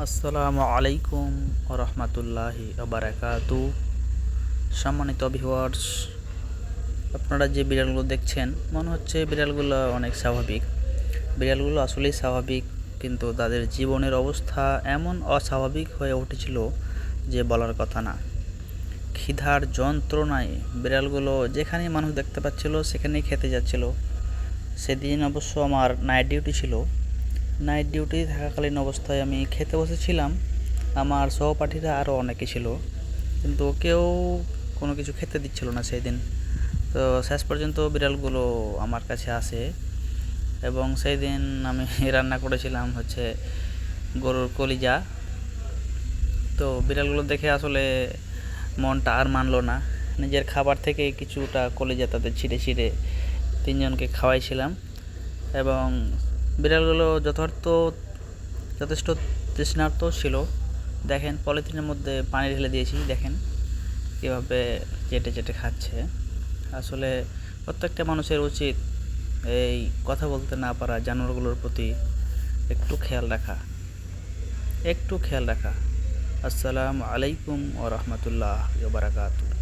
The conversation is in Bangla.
আসসালামু আলাইকুম রহমতুল্লাহি বারাকাতু। সম্মানিত ভিউয়ার্স, আপনারা যে বিড়ালগুলো দেখছেন মনে হচ্ছে বিড়ালগুলো অনেক স্বাভাবিক। বিড়ালগুলো আসলেই স্বাভাবিক, কিন্তু তাদের জীবনের অবস্থা এমন অস্বাভাবিক হয়ে উঠেছিল যে বলার কথা না। ক্ষিধার যন্ত্রণায় বিড়ালগুলো যেখানেই মানুষ দেখতে পাচ্ছিল সেখানেই খেতে যাচ্ছিল। সেদিন অবশ্য আমার নাইট ডিউটি ছিল। নাইট ডিউটি থাকাকালীন অবস্থায় আমি খেতে বসেছিলাম। আমার সহপাঠীরা আরও অনেকে ছিল, কিন্তু কেউ কোনো কিছু খেতে দিচ্ছিল না সেই দিন। তো শেষ পর্যন্ত বিড়ালগুলো আমার কাছে আসে, এবং সেই দিন আমি রান্না করেছিলাম হচ্ছে গরুর কলিজা। তো বিড়ালগুলো দেখে আসলে মনটা আর মানলো না। নিজের খাবার থেকে কিছুটা কলিজা তাদের ছিঁড়ে ছিঁড়ে তিনজনকে খাওয়াইছিলাম। এবং বিড়ালগুলো যথেষ্ট তৃষ্ণার্ত ছিল। দেখেন, পলিথিনের মধ্যে পানি ঢেলে দিয়েছি, দেখেন কীভাবে চেটে চেটে খাচ্ছে। আসলে প্রত্যেকটা মানুষের উচিত এই কথা বলতে না পারা জানোয়ারগুলোর প্রতি একটু খেয়াল রাখা। আসসালামু আলাইকুম ওয়া রাহমাতুল্লাহি ওয়া বারাকাতুহু।